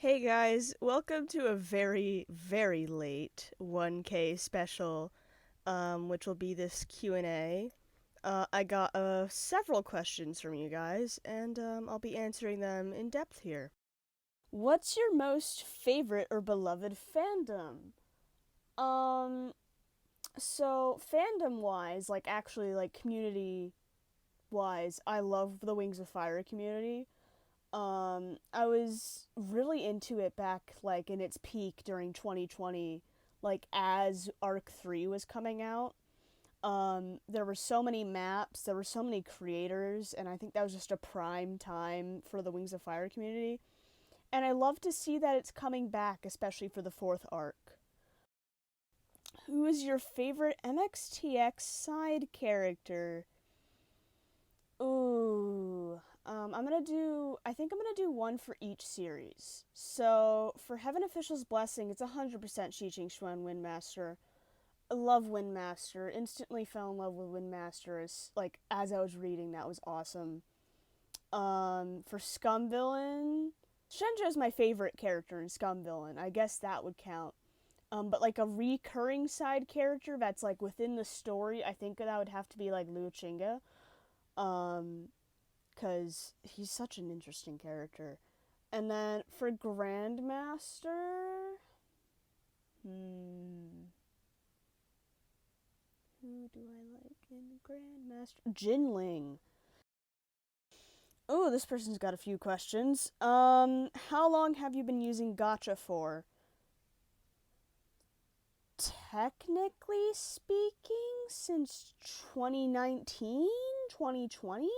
Hey guys, welcome to a very, very late 1K special, which will be this Q&A. I got several questions from you guys, and I'll be answering them in depth here. What's your most favorite or beloved fandom? Um, so fandom-wise, like actually like community-wise, I love the Wings of Fire community. I was really into it back like in its peak during 2020, like as Arc 3 was coming out. There were so many maps, there were so many creators, and I think that was just a prime time for the Wings of Fire community. And I love to see that it's coming back, especially for the fourth arc. Who is your favorite MXTX side character? Ooh. I think I'm gonna do one for each series. So, for Heaven Official's Blessing, it's 100% Shi Ching Xuan Windmaster. I love Windmaster. Instantly fell in love with Windmaster as I was reading, that was awesome. For Scum Villain, Shenja is my favorite character in Scum Villain. I guess that would count. But like a recurring side character that's like within the story, I think that would have to be like Liu Chinga. Um, because he's such an interesting character. And then for Grandmaster, who do I like in Grandmaster? Jinling. Oh, this person's got a few questions. How long have you been using Gacha for? Technically speaking, since 2019, 2020.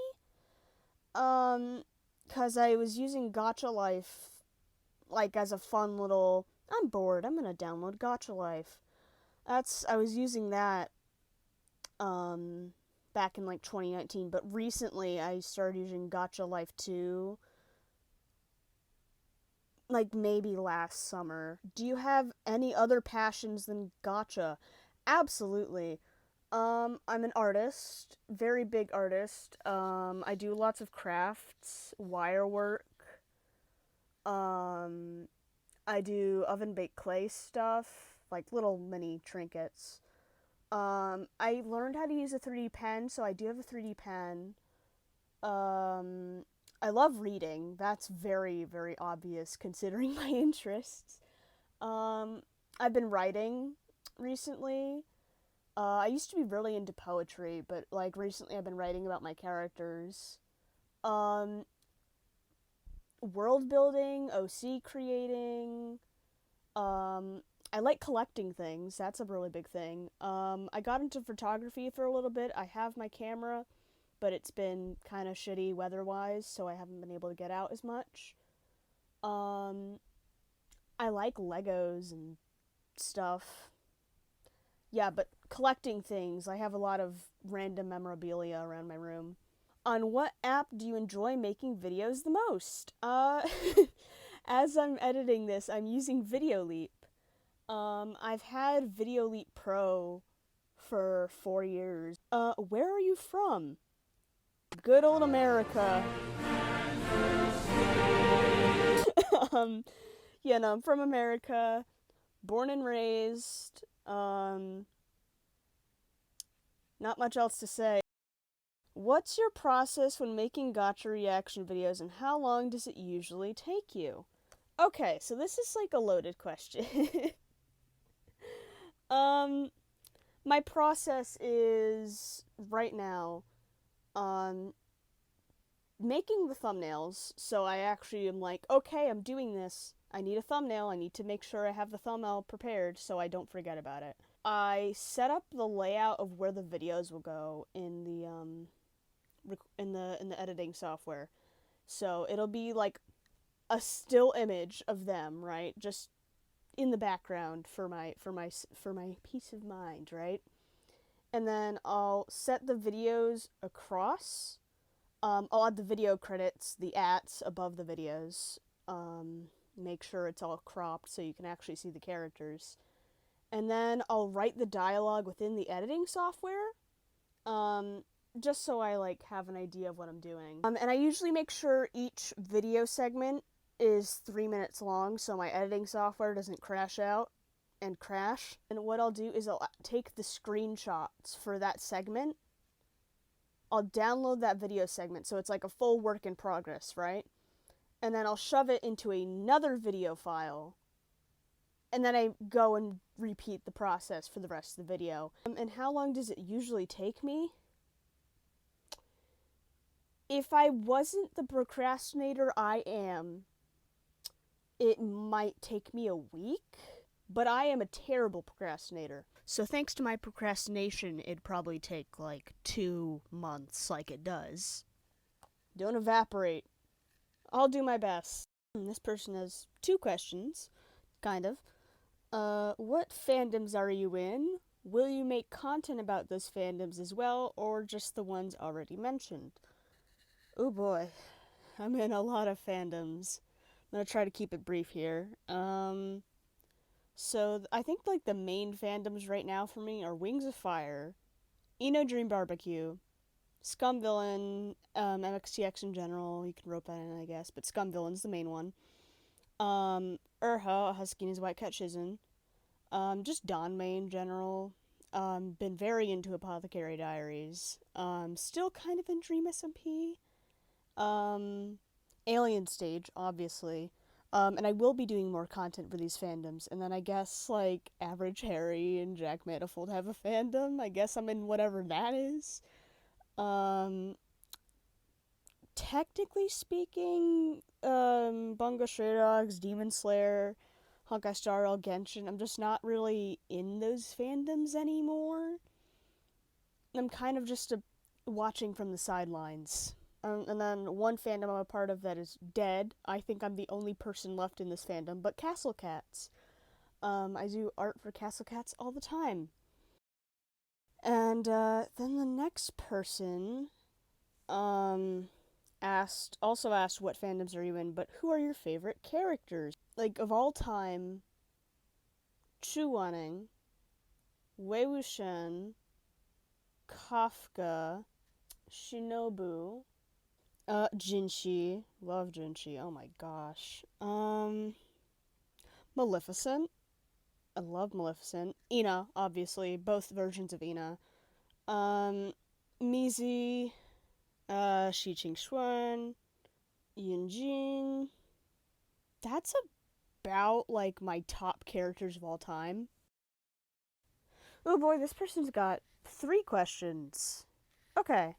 Cause I was using Gacha Life like as a fun little. I'm bored. I'm gonna download Gacha Life. I was using that back in like 2019, but recently I started using Gacha Life 2 like maybe last summer. Do you have any other passions than Gacha? Absolutely. I'm an artist, very big artist. I do lots of crafts, wire work. Um, I do oven baked clay stuff, like little mini trinkets. I learned how to use a 3D pen, so I do have a 3D pen. Um, I love reading. That's very, very obvious considering my interests. Um, I've been writing recently. I used to be really into poetry, but like recently I've been writing about my characters. Um, World building, OC creating. Um, I like collecting things. That's a really big thing. I got into photography for a little bit. I have my camera, but it's been kind of shitty weather-wise, so I haven't been able to get out as much. Um, I like Legos and stuff. Yeah, but collecting things, I have a lot of random memorabilia around my room. On what app do you enjoy making videos the most? As I'm editing this, I'm using VideoLeap. I've had VideoLeap Pro for 4 years. Where are you from? Good old America. um, yeah, no, I'm from America, born and raised. Not much else to say. What's your process when making gotcha reaction videos, and how long does it usually take you? Okay, so this is like a loaded question. um, my process is right now, um, making the thumbnails. So I actually am like, okay, I'm doing this. I need a thumbnail. I need to make sure I have the thumbnail prepared so I don't forget about it. I set up the layout of where the videos will go in the editing software. So it'll be like a still image of them, right? Just in the background for my peace of mind, right? And then I'll set the videos across. I'll add the video credits, the ats above the videos. Make sure it's all cropped so you can actually see the characters. And then I'll write the dialogue within the editing software. Just so I like have an idea of what I'm doing. And I usually make sure each video segment is 3 minutes long, so my editing software doesn't crash out and crash. And what I'll do is I'll take the screenshots for that segment. I'll download that video segment, so it's like a full work in progress, right? And then I'll shove it into another video file. And then I go and repeat the process for the rest of the video. And how long does it usually take me? If I wasn't the procrastinator I am, it might take me a week, but I am a terrible procrastinator. So thanks to my procrastination, it'd probably take like 2 months like it does. Don't evaporate. I'll do my best. This person has 2 questions, kind of. What fandoms are you in? Will you make content about those fandoms as well, or just the ones already mentioned? Oh boy, I'm in a lot of fandoms. I'm gonna try to keep it brief here. So I think like the main fandoms right now for me are Wings of Fire, Eno Dream Barbecue, Scum Villain, MXTX in general. You can rope that in, I guess, but Scum Villain's the main one. Husky White Cat Shizen. Just Danmei in general. Been very into Apothecary Diaries. Still kind of in Dream SMP. Alien Stage, obviously. And I will be doing more content for these fandoms. And then I guess, like, Average Harry and Jack Manifold have a fandom. I guess I'm in whatever that is. Technically speaking, Bungo Stray Dogs, Demon Slayer, Honkai Star Rail, Genshin, I'm just not really in those fandoms anymore. I'm kind of just watching from the sidelines. And then one fandom I'm a part of that is dead. I think I'm the only person left in this fandom, but Castle Cats. I do art for Castle Cats all the time. And then the next person also asked what fandoms are you in, but who are your favorite characters? Like, of all time, Chuwaning, Wei Wuxian, Kafka, Shinobu, Jinshi. Love Jinshi. Oh my gosh. Maleficent. I love Maleficent. Ina, obviously. Both versions of Ina. Mizi. Shi Qingxuan. Yunjin. That's about, like, my top characters of all time. Oh boy, this person's got 3 questions. Okay.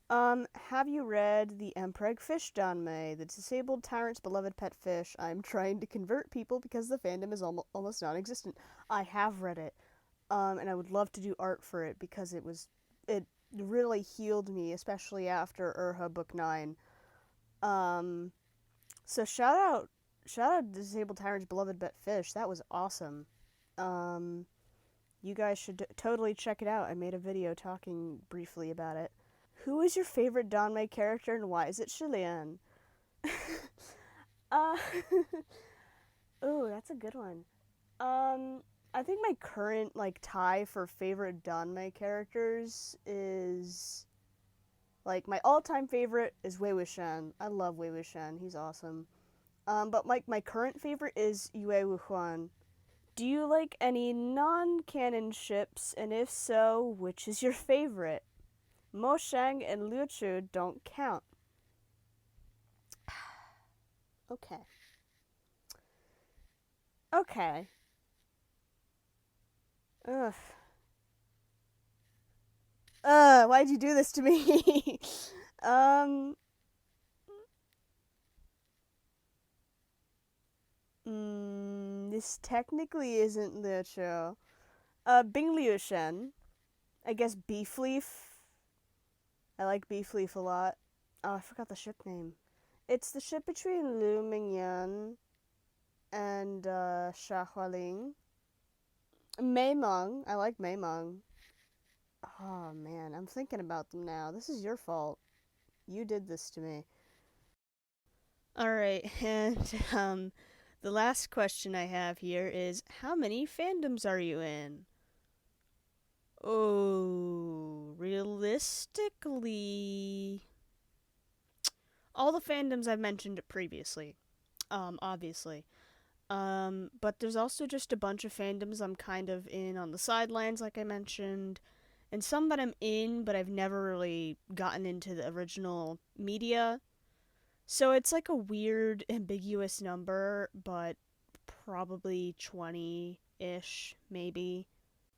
Have you read The Empreg Fish Danmei, the disabled tyrant's beloved pet fish? I'm trying to convert people because the fandom is almost non-existent. I have read it, and I would love to do art for it because it really healed me, especially after Urha Book 9. So shout out Disabled Tyrant's beloved pet fish. That was awesome. You guys should totally check it out. I made a video talking briefly about it. Who is your favorite Danmei character and why is it Chilean? uh, Ooh, that's a good one. I think my current, like, tie for favorite Danmei characters is, like, my all-time favorite is Wei Wuxian. I love Wei Wuxian. He's awesome. But my current favorite is Yue Wuhuan. Do you like any non-canon ships, and if so, which is your favorite? Mo Shang and Liu Chu don't count. Okay. Okay. Ugh. Why'd you do this to me? This technically isn't Liu Chu. Bing Liu Shen. I guess Beef Leaf. I like Beef Leaf a lot. Oh, I forgot the ship name. It's the ship between Lu Mingyan and Xia Hualing. Mei Meng. I like Mei Meng. Oh man, I'm thinking about them now. This is your fault. You did this to me. Alright, and the last question I have here is how many fandoms are you in? Oh, realistically, all the fandoms I've mentioned previously. obviously. But there's also just a bunch of fandoms I'm kind of in on the sidelines, like I mentioned, and some that I'm in, but I've never really gotten into the original media. So it's like a weird, ambiguous number, but probably 20 ish, maybe.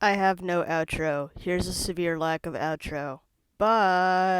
I have no outro. Here's a severe lack of outro. Bye.